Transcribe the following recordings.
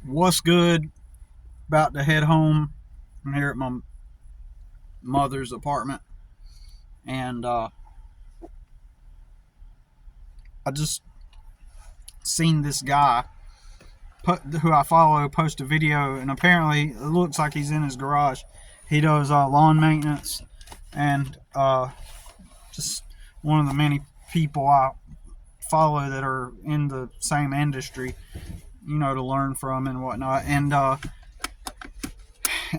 What's good? About to head home. I'm here at my mother's apartment, and I just seen this guy who I follow post a video, and apparently it looks like he's in his garage. He does lawn maintenance, and just one of the many people I follow that are in the same industry, to learn from and whatnot.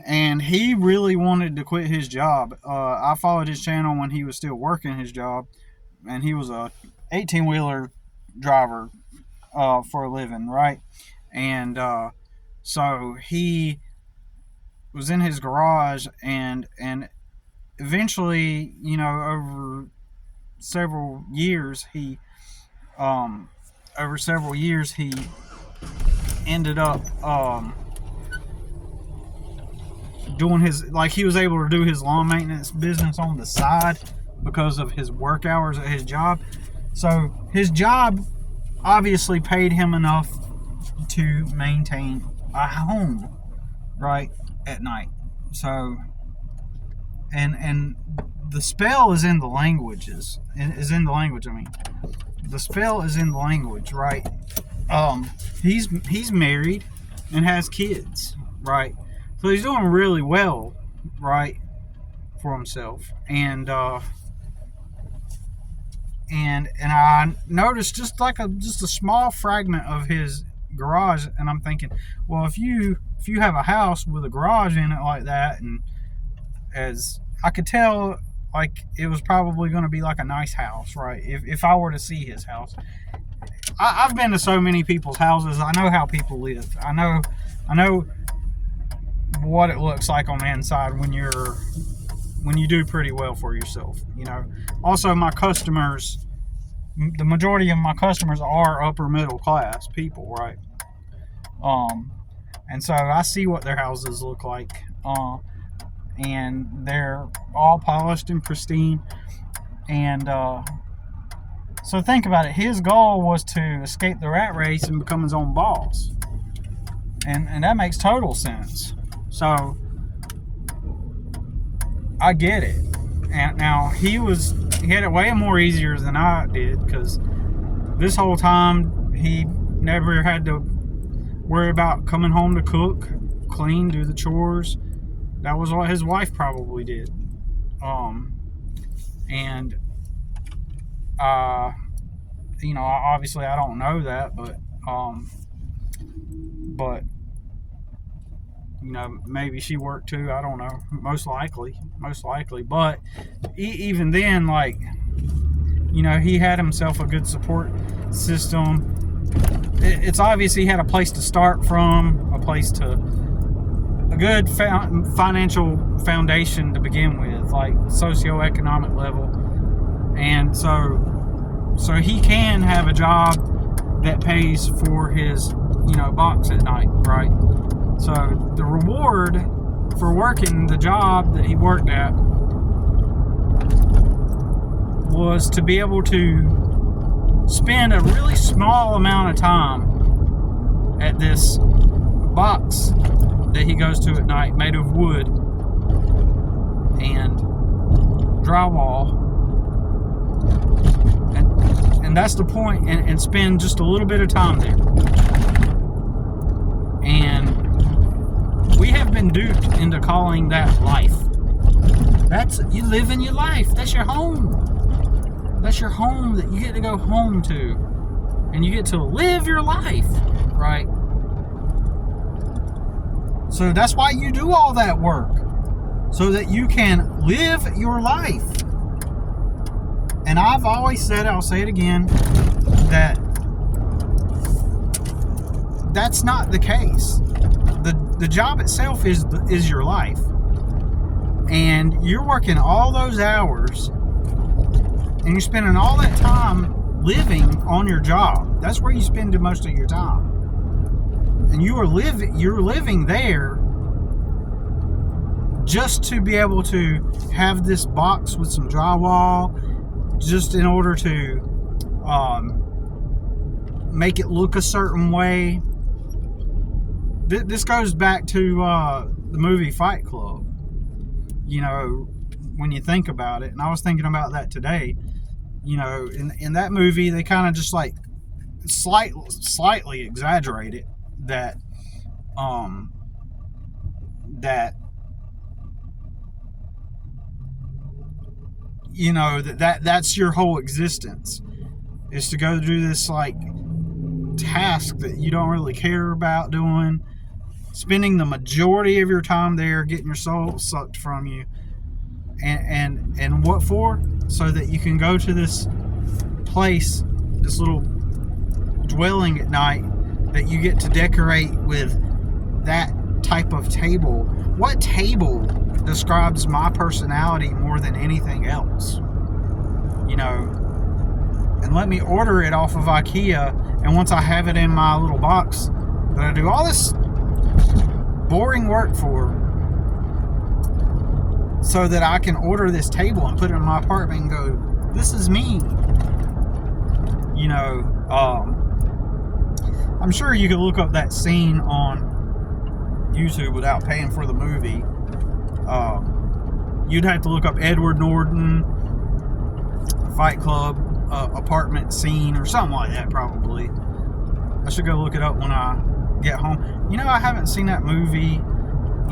And he really wanted to quit his job. I followed his channel when he was still working his job, and he was a 18-wheeler driver for a living, right? And so he was in his garage, and eventually, over several years, he ended up doing he was able to do his lawn maintenance business on the side because of his work hours at his job. So his job obviously paid him enough to maintain a home, right, at night. So and the spell is in the languages. The spell is in the language, right? He's married and has kids, right? So he's doing really well, right, for himself. And I noticed just a small fragment of his garage, and I'm thinking, well, if you have a house with a garage in it like that, and as I could tell, like, it was probably going to be like a nice house, right? If I were to see his house, I've been to so many people's houses. I know how people live. I know what it looks like on the inside when you do pretty well for yourself. Also, my customers, the majority of my customers are upper middle class people, right? And so I see what their houses look like, and they're all polished and pristine. And so think about it. His goal was to escape the rat race and become his own boss, and that makes total sense. So I get it. And now he had it way more easier than I did, because this whole time he never had to worry about coming home to cook, clean, do the chores. That was what his wife probably did. Obviously I don't know that, but maybe she worked too. I don't know. Most likely. But even then, he had himself a good support system. It's obvious he had a place to start from, a good financial foundation to begin with, like socioeconomic level. And so he can have a job that pays for his, box at night, right? So the reward for working the job that he worked at was to be able to spend a really small amount of time at this box that he goes to at night, made of wood and drywall, and that's the point, and spend just a little bit of time there. And we have been duped into calling that life. That's you living your life. That's your home. That's your home that you get to go home to, and you get to live your life, right? So that's why you do all that work, so that you can live your life. And I've always said, I'll say it again, that that's not the case. The job itself is your life, and you're working all those hours, and you're spending all that time living on your job. That's where you spend most of your time, and you're living there just to be able to have this box with some drywall, just in order to make it look a certain way. this goes back to the movie Fight Club. You know, when you think about it, and I was thinking about that today. You know, in that movie, they kind of just like slightly exaggerate it that you know that's your whole existence, is to go do this like task that you don't really care about doing, spending the majority of your time there, getting your soul sucked from you, and what for? So that you can go to this place, this little dwelling at night that you get to decorate with that type of table. What table describes my personality more than anything else? You know, and let me order it off of IKEA, and once I have it in my little box that I do all this boring work for, so that I can order this table and put it in my apartment and go, this is me. You know, I'm sure you could look up that scene on YouTube without paying for the movie. You'd have to look up Edward Norton Fight Club apartment scene or something like that, probably. I should go look it up when I get home. You know, I haven't seen that movie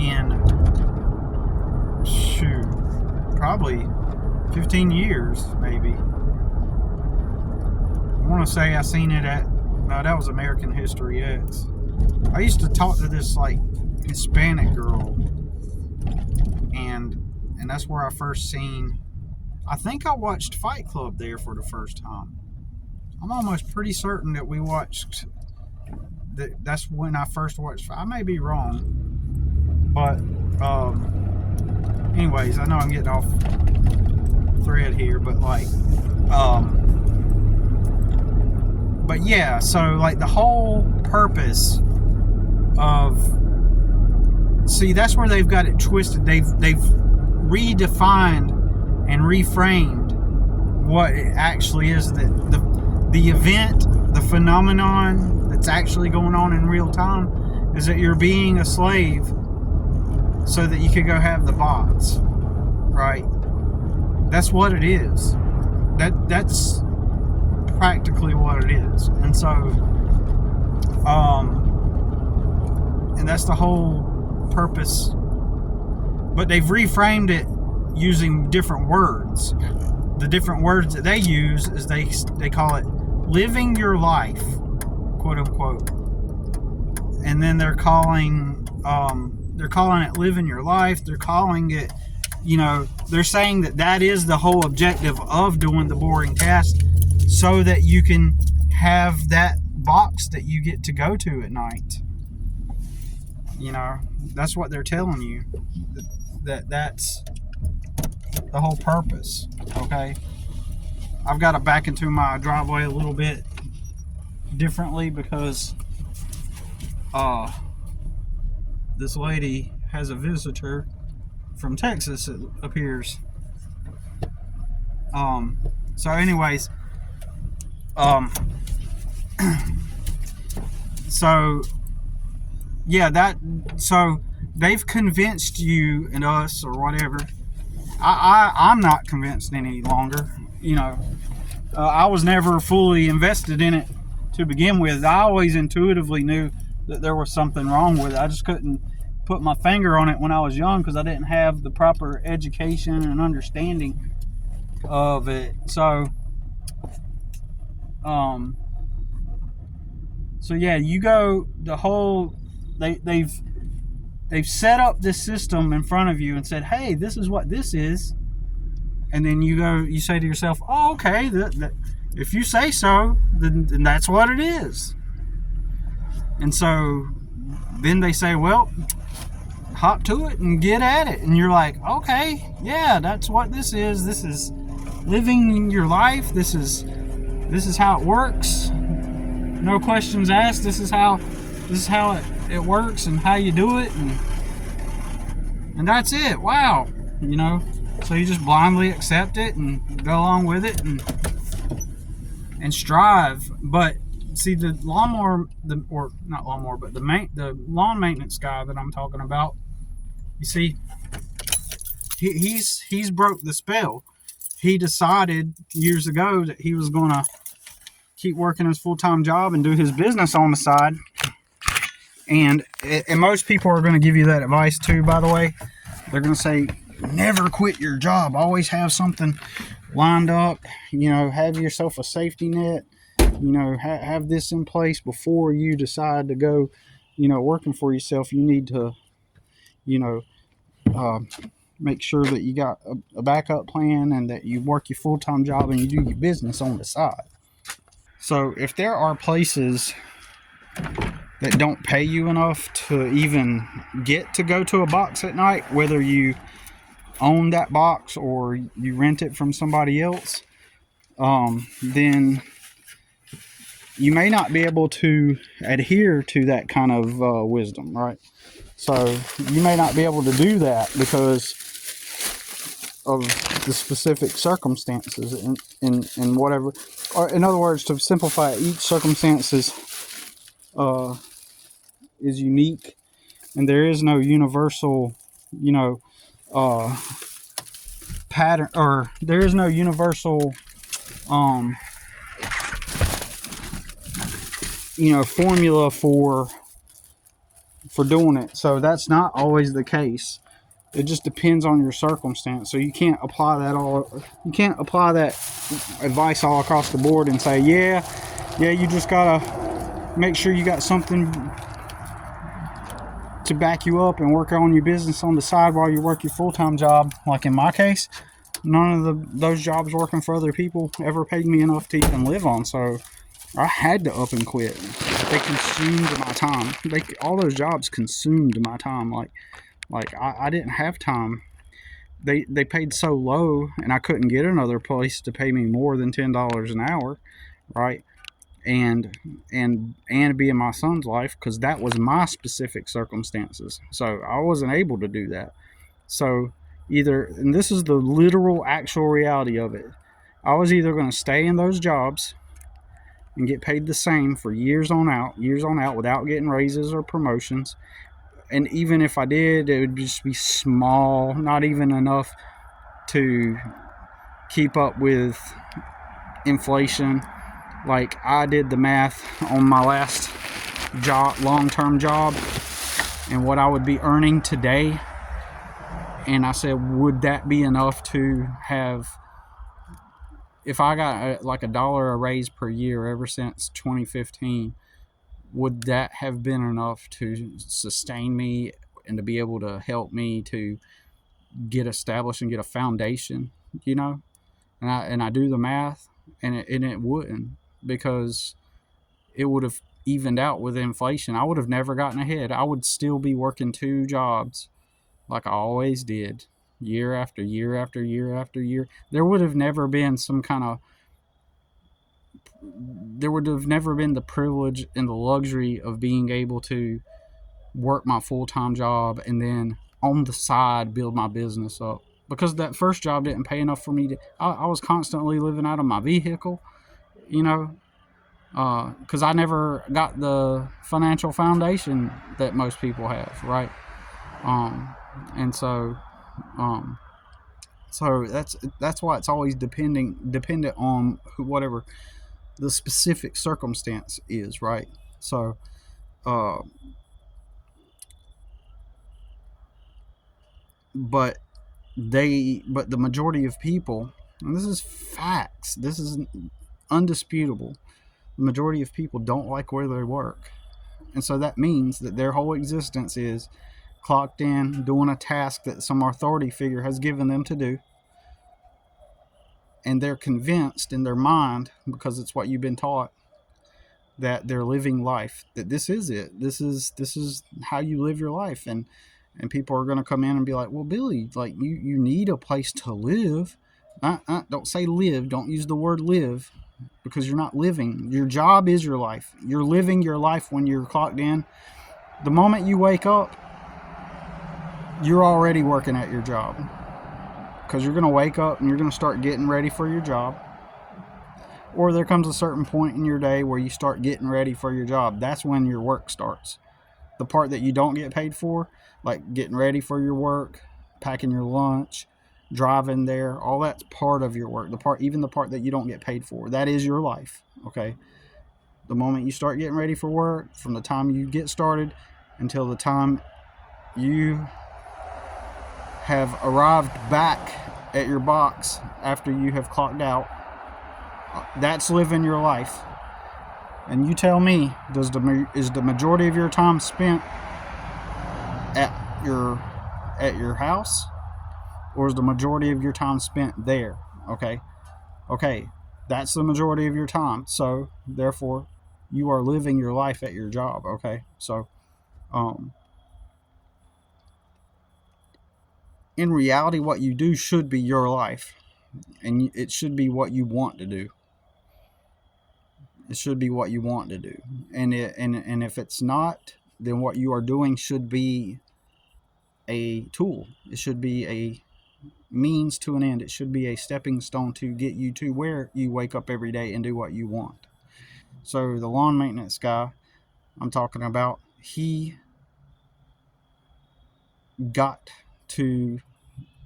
in, probably 15 years, maybe. I want to say I seen it at, no, that was American History X. I used to talk to this like Hispanic girl, and that's where I first seen, I think I watched Fight Club there for the first time. I'm almost pretty certain that we watched, that's when I first watched. I may be wrong, but anyways, I know I'm getting off thread here, but like but yeah, so like the whole purpose of, see, that's where they've got it twisted. They've redefined and reframed what it actually is, that the event, the phenomenon that's actually going on in real time is that you're being a slave so that you can go have the bots, right? That's what it is. That's practically what it is. And so and that's the whole purpose, but they've reframed it using different words. The different words that they use is they call it living your life, quote unquote, and then they're calling it living your life. They're calling it, you know, they're saying that is the whole objective of doing the boring task, so that you can have that box that you get to go to at night. You know, that's what they're telling you. That's the whole purpose. Okay, I've got to back into my driveway a little bit differently because this lady has a visitor from Texas, it appears. So anyways, so yeah, so they've convinced you and us or whatever. I'm not convinced any longer. You know, I was never fully invested in it to begin with. I always intuitively knew that there was something wrong with it. I just couldn't put my finger on it when I was young because I didn't have the proper education and understanding of it. So yeah, you go the whole, they've set up this system in front of you and said, hey, this is what this is. And then you say to yourself, oh, okay, if you say so, then that's what it is. And so then they say, well, hop to it and get at it. And you're like, okay, yeah, that's what this is. This is living your life. This is how it works. No questions asked. This is how it works and how you do it, and that's it. Wow. You know, so you just blindly accept it and go along with it and strive. But see the lawnmower, or not lawnmower, but the lawn maintenance guy that I'm talking about. You see, he's broke the spell. He decided years ago that he was gonna keep working his full-time job and do his business on the side. And most people are going to give you that advice too, by the way. They're going to say, never quit your job. Always have something lined up. Have yourself a safety net. Have this in place before you decide to go, working for yourself. You need to, make sure that you got a backup plan and that you work your full-time job and you do your business on the side. So if there are places that don't pay you enough to even get to go to a box at night, whether you own that box or you rent it from somebody else, then you may not be able to adhere to that kind of wisdom, right? So you may not be able to do that because of the specific circumstances in whatever, or in other words, to simplify it, each circumstance is unique, and there is no universal, pattern, or there is no universal, formula for doing it. So that's not always the case. It just depends on your circumstance. So you can't apply that advice all across the board and say, yeah, you just gotta make sure you got something to back you up and work on your business on the side while you work your full-time job. Like in my case, none of those jobs working for other people ever paid me enough to even live on. So I had to up and quit. They consumed my time. All those jobs consumed my time. Like I didn't have time. They paid so low, and I couldn't get another place to pay me more than $10 an hour, right? And be in my son's life, because that was my specific circumstances. So I wasn't able to do that. So and this is the literal actual reality of it, I was either going to stay in those jobs and get paid the same for years on out without getting raises or promotions. And even if I did, it would just be small, not even enough to keep up with inflation. Like, I did the math on my last job, long-term job, and what I would be earning today. And I said, would that be enough to have, if I got like $1 a raise per year ever since 2015, would that have been enough to sustain me and to be able to help me to get established and get a foundation, And I do the math, and it wouldn't, because it would have evened out with inflation. I would have never gotten ahead. I would still be working 2 jobs like I always did, year after year after year after year. There would have never been the privilege and the luxury of being able to work my full-time job and then on the side build my business up, because that first job didn't pay enough for me to, I was constantly living out of my vehicle, because I never got the financial foundation that most people have, right? And so that's why it's always dependent on whatever the specific circumstance is, right? So but the majority of people, and this is facts, this is undisputable, the majority of people don't like where they work. And so that means that their whole existence is clocked in, doing a task that some authority figure has given them to do. And they're convinced in their mind, because it's what you've been taught, that they're living life, that this is it. This is how you live your life. And people are going to come in and be like, well, Billy, like you need a place to live. Don't say live. Don't use the word live, because you're not living. Your job is your life. You're living your life when you're clocked in. The moment you wake up, you're already working at your job, because you're going to wake up and you're going to start getting ready for your job. or there comes a certain point in your day where you start getting ready for your job. That's when your work starts. The part that you don't get paid for, like getting ready for your work, packing your lunch, driving there, all that's part of your work. Even the part that you don't get paid for, that is your life. Okay. The moment you start getting ready for work, from the time you get started until the time you have arrived back at your box after you have clocked out, that's living your life. And you tell me, is the majority of your time spent at your house, or is the majority of your time spent there? Okay, that's the majority of your time. So therefore, you are living your life at your job. Okay, so in reality, what you do should be your life, and it should be what you want to do. It should be what you want to do, and if it's not, then what you are doing should be a tool. It should be a means to an end. It should be a stepping stone to get you to where you wake up every day and do what you want. So the lawn maintenance guy I'm talking about, he got to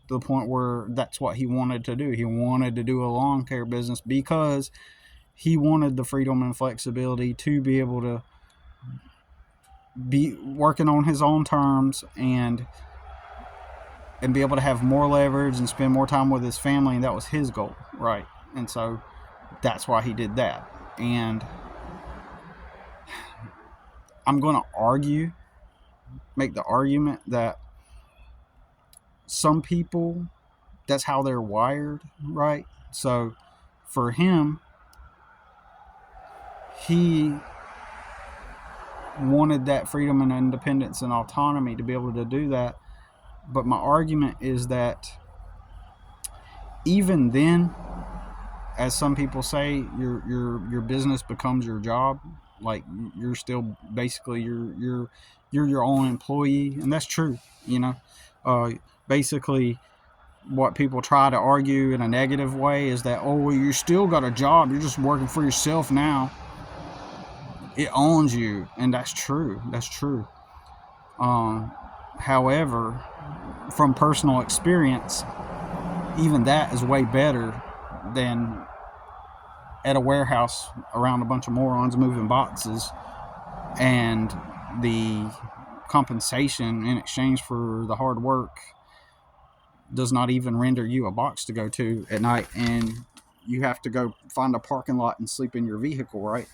the point where that's what he wanted to do. He wanted to do a lawn care business because he wanted the freedom and flexibility to be able to be working on his own terms and be able to have more leverage and spend more time with his family, and that was his goal, right? And so that's why he did that. And I'm going to make the argument that some people, that's how they're wired, right? So for him, he wanted that freedom and independence and autonomy to be able to do that. But my argument is that even then, as some people say, your business becomes your job. Like, you're still basically you're your own employee, and that's true. Basically, what people try to argue in a negative way is that, oh, well, you still got a job. You're just working for yourself now. It owns you, and that's true. That's true. However, from personal experience, even that is way better than at a warehouse around a bunch of morons moving boxes, and the compensation in exchange for the hard work does not even render you a box to go to at night, and you have to go find a parking lot and sleep in your vehicle, right?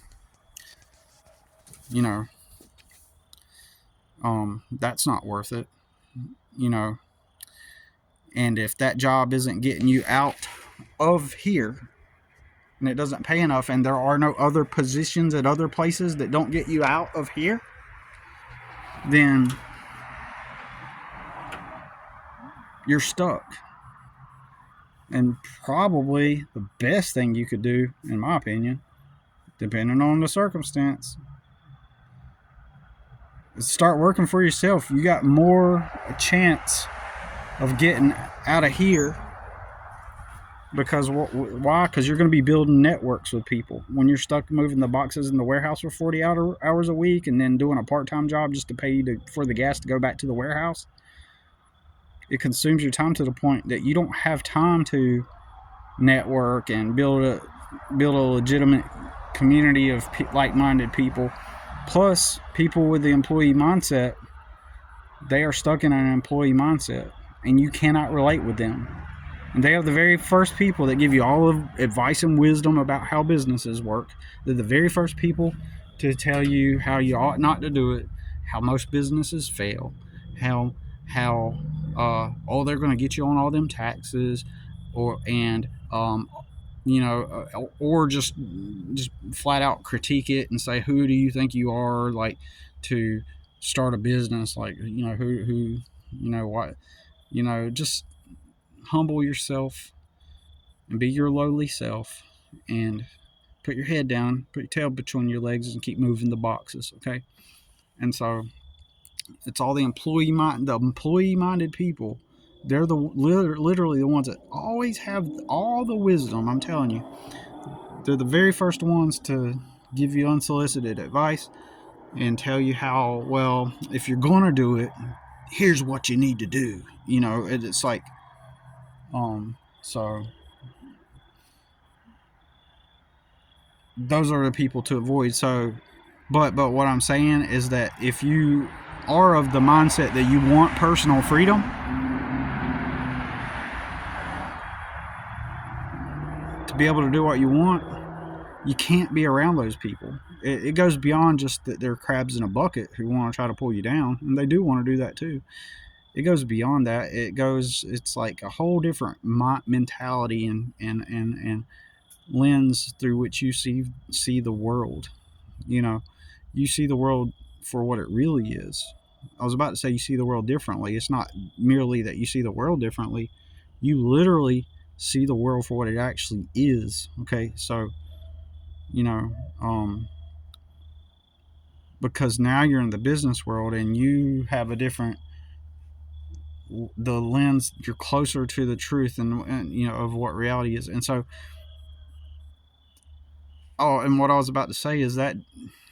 That's not worth it. And if that job isn't getting you out of here, and it doesn't pay enough, and there are no other positions at other places that don't get you out of here, then you're stuck. And probably the best thing you could do, in my opinion, depending on the circumstance, is start working for yourself. You got more chance of getting out of here. Because why? Because you're going to be building networks with people. When you're stuck moving the boxes in the warehouse for 40 hours a week, and then doing a part-time job just to pay you for the gas to go back to the warehouse, it consumes your time to the point that you don't have time to network and build a legitimate community of like-minded people. Plus, people with the employee mindset, they are stuck in an employee mindset, and you cannot relate with them. And they are the very first people that give you all of advice and wisdom about how businesses work. They're the very first people to tell you how you ought not to do it, how most businesses fail, how they're going to get you on all them taxes, or just flat out critique it and say, who do you think you are, like, to start a business? Like, just humble yourself and be your lowly self, and put your head down, put your tail between your legs, and keep moving the boxes, okay? And so it's all the employee-minded people. They're literally the ones that always have all the wisdom. I'm telling you, They're the very first ones to give you unsolicited advice and tell you how, well, if you're gonna do it, here's what you need to do. You know, it's like, so those are the people to avoid. So, but what I'm saying is that if you are of the mindset that you want personal freedom, to be able to do what you want, you can't be around those people. It goes beyond just that they're crabs in a bucket who want to try to pull you down, and they do want to do that too. It goes beyond that. It's like a whole different mentality and lens through which you see the world. You know, you see the world for what it really is. I was about to say you see the world differently. It's not merely that you see the world differently. You literally see the world for what it actually is. Okay, so, you know, because now you're in the business world and you have a different, the lens, you're closer to the truth and you know, of what reality is. And so, and what I was about to say is that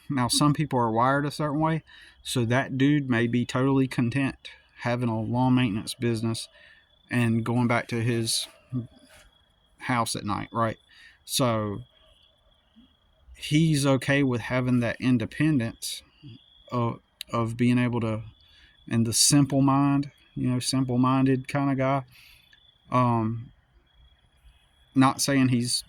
now some people are wired a certain way, so that dude may be totally content having a lawn maintenance business and going back to his house at night, right? So he's okay with having that independence of being able to, and the simple mind, you know, simple-minded kind of guy. Not saying he's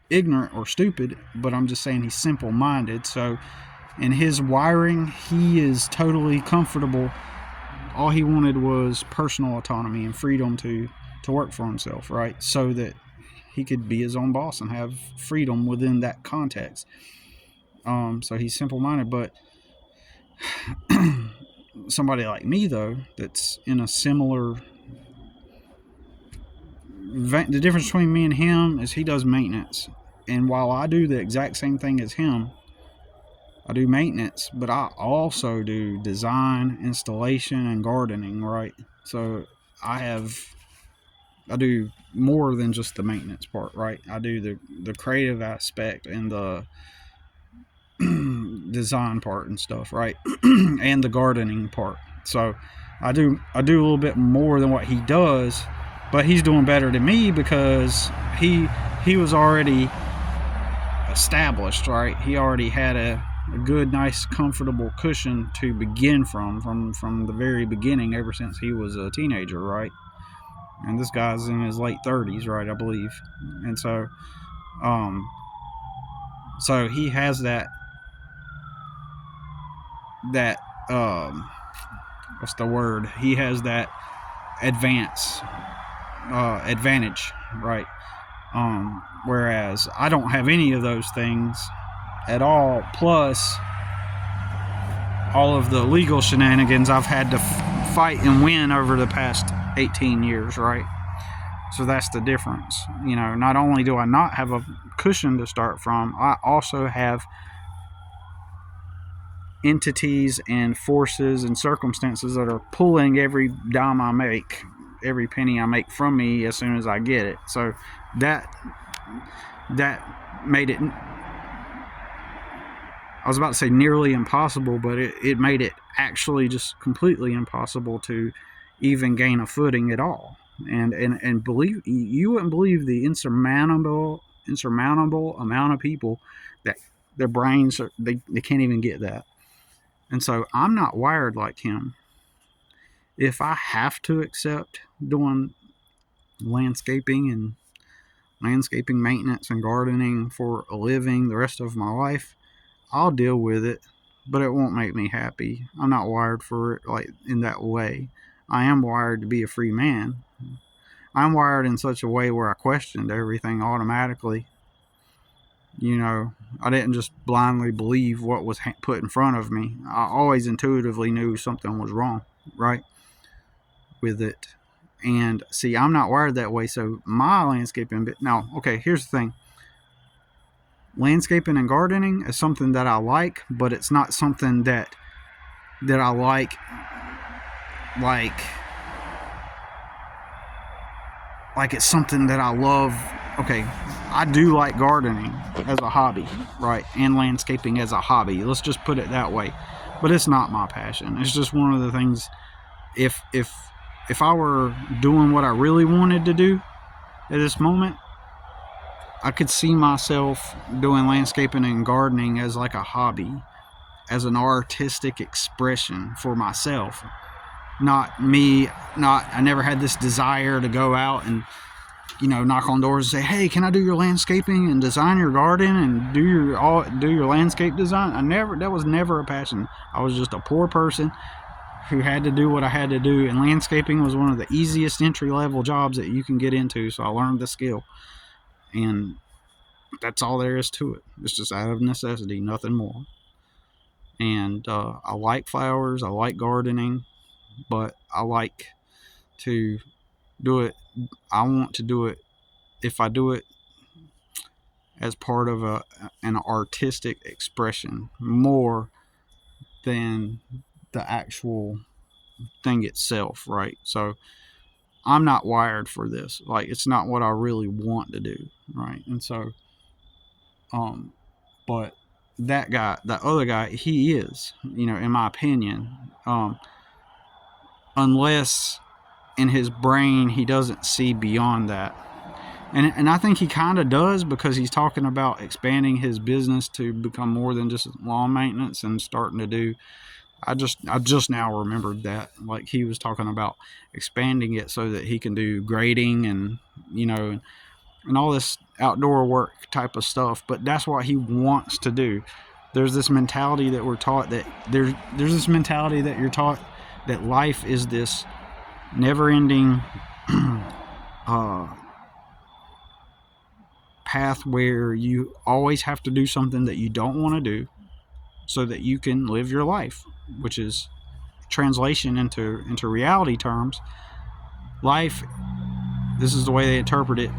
ignorant or stupid, but I'm just saying he's simple-minded. So in his wiring, he is totally comfortable. All he wanted was personal autonomy and freedom to work for himself, right? So that he could be his own boss and have freedom within that context. So he's simple-minded. But somebody like me, though, that's in a similar, the difference between me and him is he does maintenance, and while I do the exact same thing as him, I do maintenance, but I also do design, installation, and gardening, right? So I do more than just the maintenance part, right? I do the creative aspect and the design part and stuff, right? And the gardening part. So I do a little bit more than what he does, but he's doing better than me because he was already established, right? He already had a good, nice, comfortable cushion to begin from the very beginning, ever since he was a teenager, right? And this guy's in his late 30s, right, I believe. And so so he has that what's the word? He has that advantage, right? Whereas I don't have any of those things at all, plus all of the legal shenanigans I've had to fight and win over the past 18 years, right? So that's the difference. You know, not only do I not have a cushion to start from, I also have entities and forces and circumstances that are pulling every dime I make, every penny I make from me as soon as I get it. So that made it, I was about to say nearly impossible, but it made it actually just completely impossible to even gain a footing at all. And believe, you wouldn't believe the insurmountable amount of people that their brains are, they can't even get that. And so I'm not wired like him. If I have to accept doing landscaping maintenance and gardening for a living the rest of my life, I'll deal with it, but it won't make me happy. I'm not wired for it like in that way. I am wired to be a free man. I'm wired in such a way where I questioned everything automatically. You know, I didn't just blindly believe what was put in front of me. I always intuitively knew something was wrong, right, with it. And see, I'm not wired that way. So my landscaping, now, okay, here's the thing. Landscaping and gardening is something that I like, but it's not something that I like it's something that I love okay, I do like gardening as a hobby, right? And landscaping as a hobby. Let's just put it that way. But it's not my passion. It's just one of the things. If I were doing what I really wanted to do at this moment, I could see myself doing landscaping and gardening as like a hobby, as an artistic expression for myself. Not me, not, I never had this desire to go out and, knock on doors and say, hey, can I do your landscaping and design your garden and do your landscape design? That was never a passion. I was just a poor person who had to do what I had to do, and landscaping was one of the easiest entry-level jobs that you can get into, so I learned the skill. And that's all there is to it. It's just out of necessity, nothing more. And I like flowers, I like gardening, but I like to do it. I want to do it, if I do it, as part of an artistic expression more than the actual thing itself, right? So I'm not wired for this. Like, it's not what I really want to do, right? And so, but that other guy, he is, in my opinion, unless in his brain he doesn't see beyond that. And I think he kind of does, because he's talking about expanding his business to become more than just lawn maintenance and starting to do. I just now remembered that, like, he was talking about expanding it so that he can do grading and and all this outdoor work type of stuff. But that's what he wants to do. There's this mentality that we're taught that there's this mentality that you're taught that life is this never-ending path where you always have to do something that you don't want to do so that you can live your life, which is translation into reality terms. Life, this is the way they interpret it.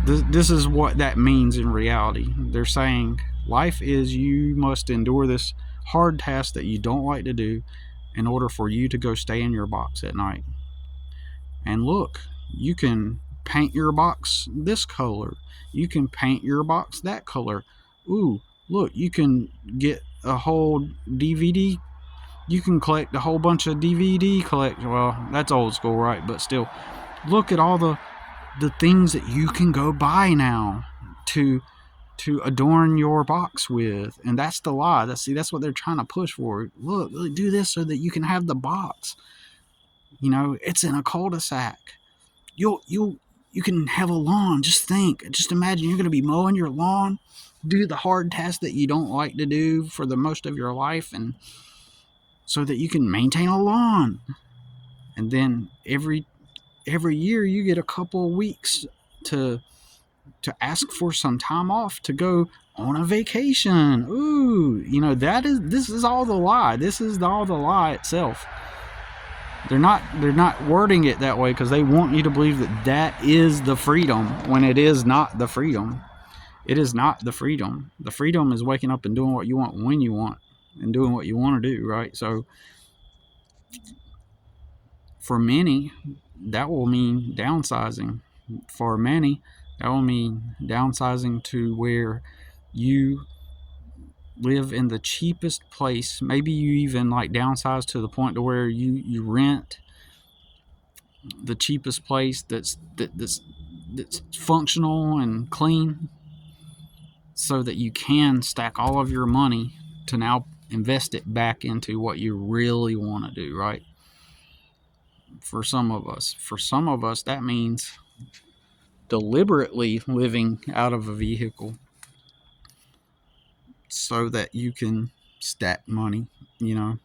This is what that means in reality. They're saying life is, you must endure this hard task that you don't like to do in order for you to go stay in your box at night. And look, you can paint your box this color. You can paint your box that color. Ooh, look, you can get a whole DVD. You can collect a whole bunch of DVD collection. Well, that's old school, right? But still, look at all the things that you can go buy now to adorn your box with. And that's the lie. That's what they're trying to push for. Look, do this so that you can have the box. It's in a cul-de-sac. You can have a lawn. Just imagine you're going to be mowing your lawn, do the hard task that you don't like to do for the most of your life, and so that you can maintain a lawn. And then every year you get a couple of weeks to ask for some time off to go on a vacation. Ooh, this is all the lie. This is all the lie itself. They're not wording it that way because they want you to believe that is the freedom, when it is not the freedom. It is not the freedom. The freedom is waking up and doing what you want when you want and doing what you want to do, right? So for many, that will mean downsizing. For many, that will mean downsizing to where you live in the cheapest place. Maybe you even downsize to the point to where you rent the cheapest place that's functional and clean, so that you can stack all of your money to now invest it back into what you really want to do, right? For some of us, that means deliberately living out of a vehicle so that you can stack money, and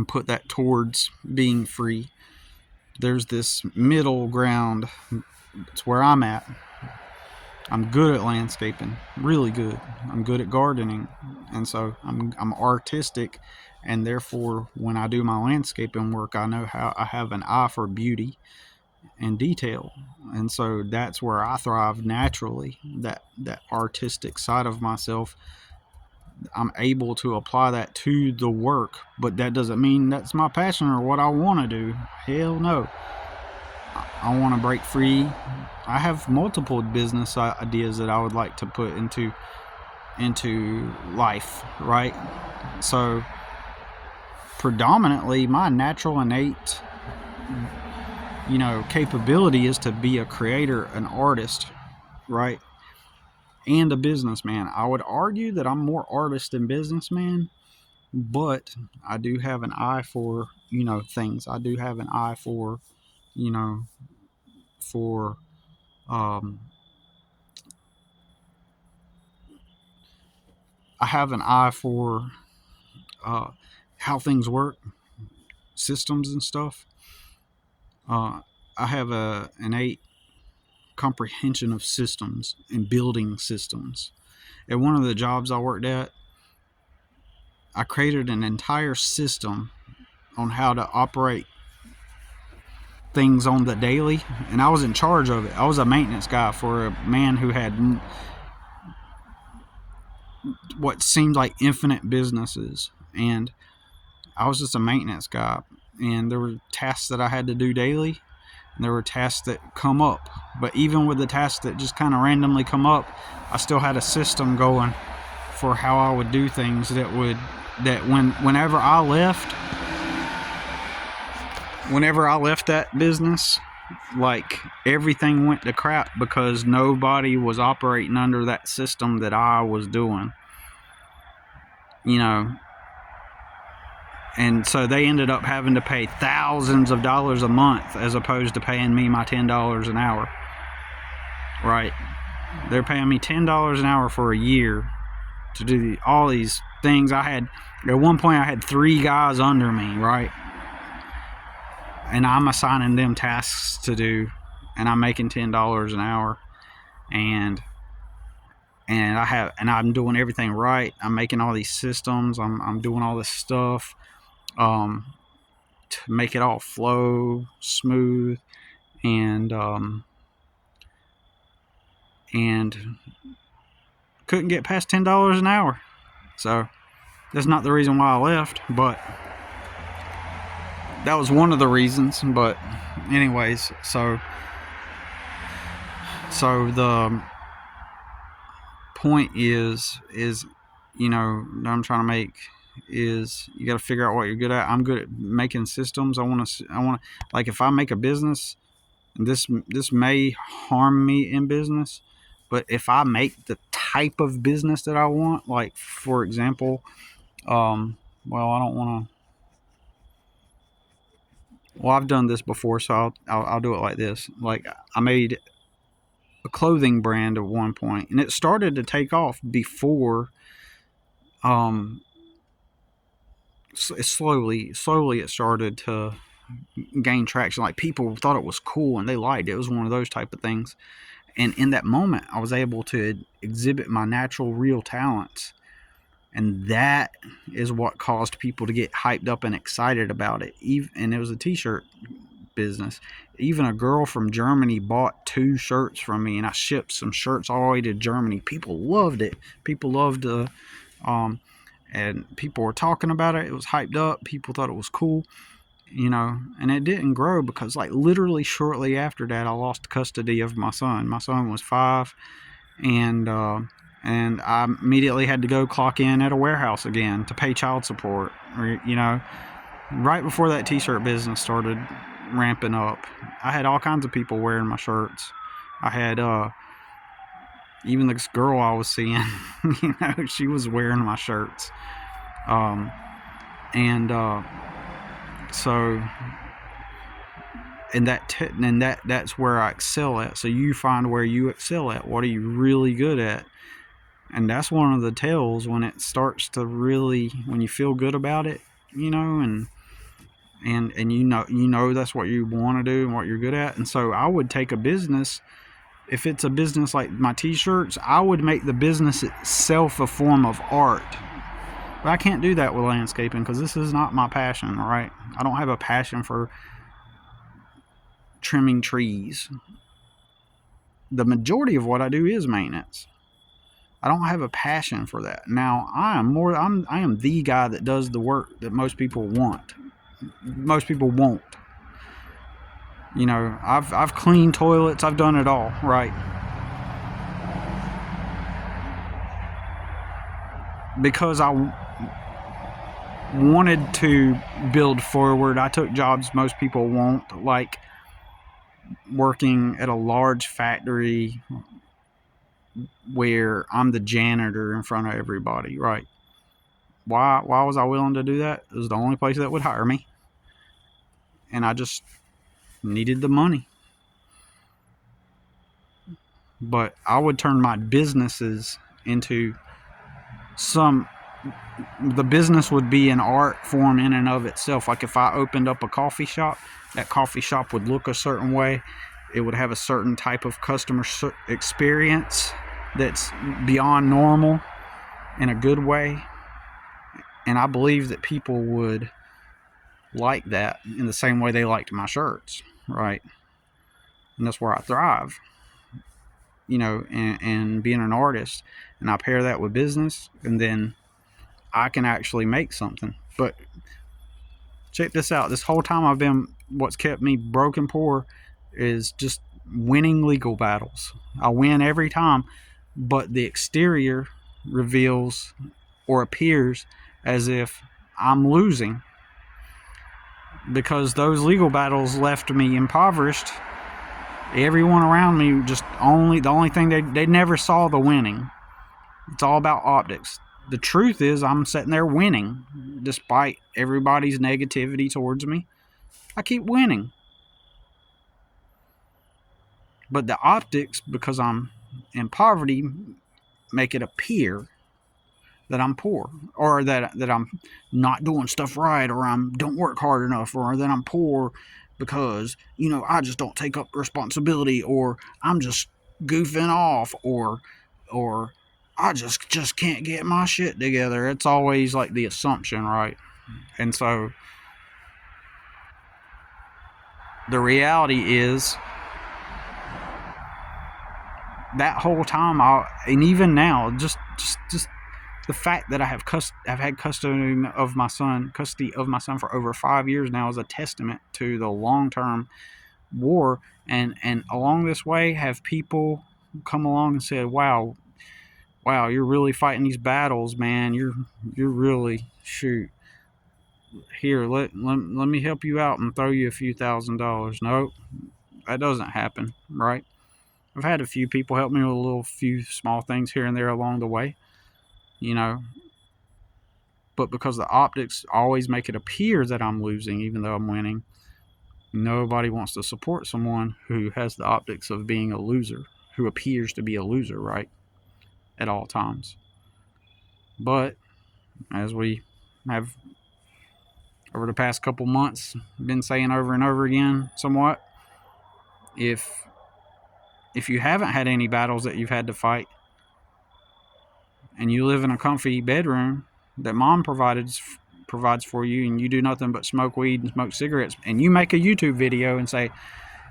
put that towards being free. There's this middle ground. It's where I'm at. I'm good at landscaping, really good. I'm good at gardening, and so I'm artistic, and therefore when I do my landscaping work, I know how I have an eye for beauty and detail, and so that's where I thrive naturally. That artistic side of myself I'm able to apply that to the work, but that doesn't mean that's my passion or what I want to do. Hell no. I want to break free. I have multiple business ideas that I would like to put into life, right? So predominantly my natural innate capability is to be a creator, an artist, right? And a businessman. I would argue that I'm more artist than businessman, but I do have an eye for things. I do have an eye for for I have an eye for how things work, systems and stuff. I have a innate comprehension of systems and building systems. At one of the jobs I worked at, I created an entire system on how to operate things on the daily, and I was in charge of it. I was a maintenance guy for a man who had what seemed like infinite businesses, and I was just a maintenance guy, and there were tasks that I had to do daily, and there were tasks that come up. But even with the tasks that just kind of randomly come up, I still had a system going for how I would do things whenever I left that business, like everything went to crap because nobody was operating under that system that I was doing. And so they ended up having to pay thousands of dollars a month as opposed to paying me my $10 an hour. Right? They're paying me $10 an hour for a year to do all these things. At one point I had 3 guys under me, right? And I'm assigning them tasks to do, and I'm making $10 an hour, and I'm doing everything right. I'm making all these systems. I'm doing all this stuff to make it all flow smooth, and couldn't get past $10 an hour. So that's not the reason why I left, but that was one of the reasons. But anyways, so the point is that I'm trying to make is you got to figure out what you're good at. I'm good at making systems. I want to like, if I make a business, and this may harm me in business, but if I make the type of business that I want, like for example, I don't want to. Well, I've done this before, so I'll do it like this. Like, I made a clothing brand at one point, and it started to take off before. Slowly it started to gain traction. Like, people thought it was cool and they liked it. It was one of those type of things. And in that moment, I was able to exhibit my natural, real talents. And that is what caused people to get hyped up and excited about it. And it was a t-shirt business. Even a girl from Germany bought 2 shirts from me, and I shipped some shirts all the way to Germany. People loved it. People loved and people were talking about it. It was hyped up. People thought it was cool, and it didn't grow because, like, literally shortly after that, I lost custody of my son. My son was 5, and I immediately had to go clock in at a warehouse again to pay child support, right before that t-shirt business started ramping up. I had all kinds of people wearing my shirts. I had even this girl I was seeing, she was wearing my shirts. That's where I excel at. So you find where you excel at. What are you really good at? And that's one of the tells when it starts to really, when you feel good about it, and that's what you want to do and what you're good at. And so I would take a business. If it's a business like my t-shirts, I would make the business itself a form of art. But I can't do that with landscaping because this is not my passion, right? I don't have a passion for trimming trees. The majority of what I do is maintenance. I don't have a passion for that. Now, I am the guy that does the work that most people want. Most people won't. You know, I've cleaned toilets, I've done it all, right? Because I wanted to build forward, I took jobs most people won't, like working at a large factory where I'm the janitor in front of everybody, right? Why was I willing to do that? It was the only place that would hire me. And I just needed the money. But I would turn my businesses into the business would be an art form in and of itself. Like if I opened up a coffee shop, that coffee shop would look a certain way. It would have a certain type of customer experience that's beyond normal in a good way. And I believe that people would like that in the same way they liked my shirts, right? And that's where I thrive, you know, and being an artist. And I pair that with business, and then I can actually make something. But check this out. This whole time what's kept me broke and poor is just winning legal battles. I win every time, but the exterior reveals or appears as if I'm losing, because those legal battles left me impoverished. Everyone around me the only thing they never saw the winning. It's all about optics. The truth is I'm sitting there winning despite everybody's negativity towards me. I keep winning. But the optics, because I'm in poverty, make it appear that I'm poor, or that I'm not doing stuff right, or I don't work hard enough, or that I'm poor because, you know, I just don't take up responsibility, or I'm just goofing off, or I just can't get my shit together. It's always like the assumption, right? And so the reality is that whole time, and even now, just the fact that I've had custody of my son for over 5 years now is a testament to the long-term war. And along this way, have people come along and said, wow, you're really fighting these battles, man. You're really, shoot. Here, let me help you out and throw you a few $1,000s. Nope, that doesn't happen, right? I've had a few people help me with few small things here and there along the way, you know. But because the optics always make it appear that I'm losing, even though I'm winning, nobody wants to support someone who has the optics of being a loser, who appears to be a loser, right? At all times. But as we have over the past couple months been saying over and over again somewhat, if you haven't had any battles that you've had to fight, and you live in a comfy bedroom that mom provides for you, and you do nothing but smoke weed and smoke cigarettes, and you make a YouTube video and say,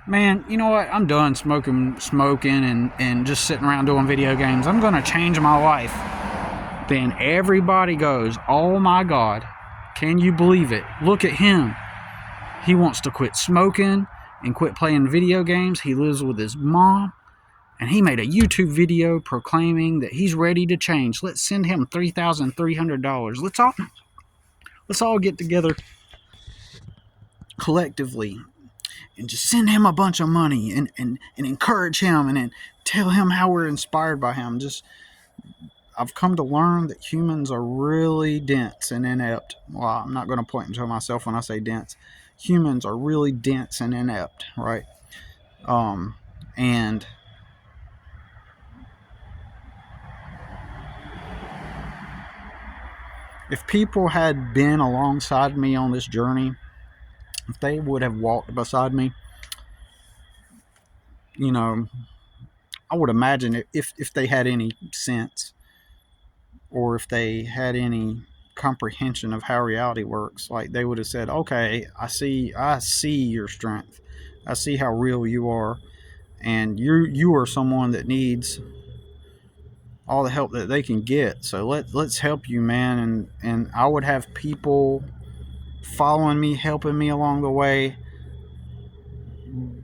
man, you know what, I'm done smoking and just sitting around doing video games, I'm going to change my life, then everybody goes, oh my God, can you believe it? Look at him. He wants to quit smoking and quit playing video games. He lives with his mom, and he made a YouTube video proclaiming that he's ready to change. Let's send him $3,300. Let's all get together collectively and just send him a bunch of money and encourage him and tell him how we're inspired by him. I've come to learn that humans are really dense and inept. Well, I'm not going to point to myself when I say dense. Humans are really dense and inept, right? And if people had been alongside me on this journey, if they would have walked beside me, you know, I would imagine if they had any sense, or if they had any comprehension of how reality works, like they would have said, okay, I see your strength. I see how real you are. And you are someone that needs all the help that they can get. So let's help you, man. And I would have people following me, helping me along the way,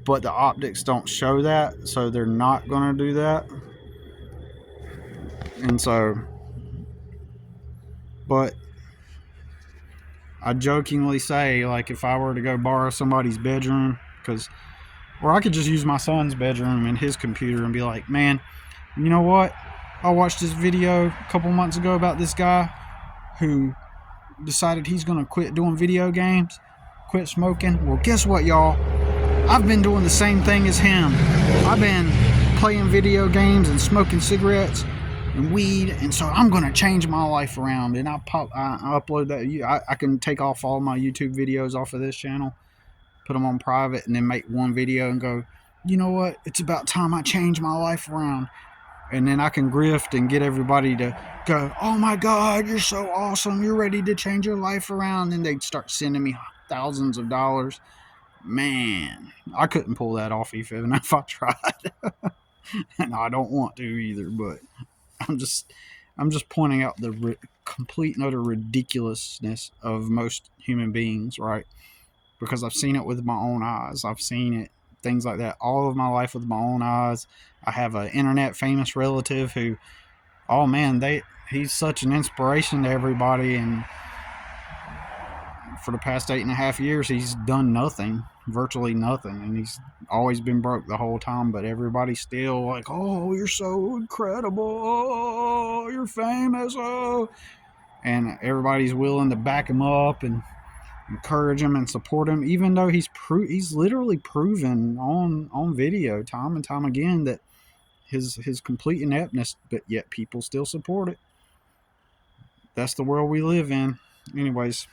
but the optics don't show that, so they're not going to do that. And so, but I jokingly say, like, if I were to go borrow somebody's bedroom, or I could just use my son's bedroom and his computer and be like, man, you know what? I watched this video a couple months ago about this guy who decided he's going to quit doing video games, quit smoking. Well, guess what, y'all? I've been doing the same thing as him. I've been playing video games and smoking cigarettes and weed, and so I'm going to change my life around. And I upload that. I can take off all my YouTube videos off of this channel, put them on private, and then make one video and go, you know what? It's about time I change my life around. And then I can grift and get everybody to go, oh my God, you're so awesome. You're ready to change your life around. And they'd start sending me thousands of dollars. Man, I couldn't pull that off even if I tried. And I don't want to either, but I'm just pointing out the complete and utter ridiculousness of most human beings, right? Because I've seen it with my own eyes. I've seen it, things like that, all of my life with my own eyes. I have an internet famous relative who, oh man, he's such an inspiration to everybody, and for the past 8.5 years he's done nothing, virtually nothing, and he's always been broke the whole time, but everybody's still like, oh, you're so incredible, oh, you're famous, oh, and everybody's willing to back him up and encourage him and support him, even though he's literally proven on video time and time again that his complete ineptness, but yet people still support it. That's the world we live in. Anyways,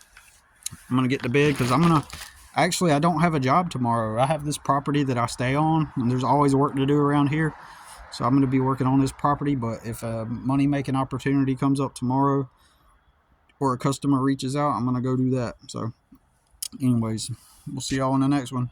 I'm gonna get to bed because I don't have a job tomorrow. I have this property that I stay on, and there's always work to do around here, so I'm gonna be working on this property. But if a money making opportunity comes up tomorrow or a customer reaches out, I'm gonna go do that. So anyways, we'll see y'all in the next one.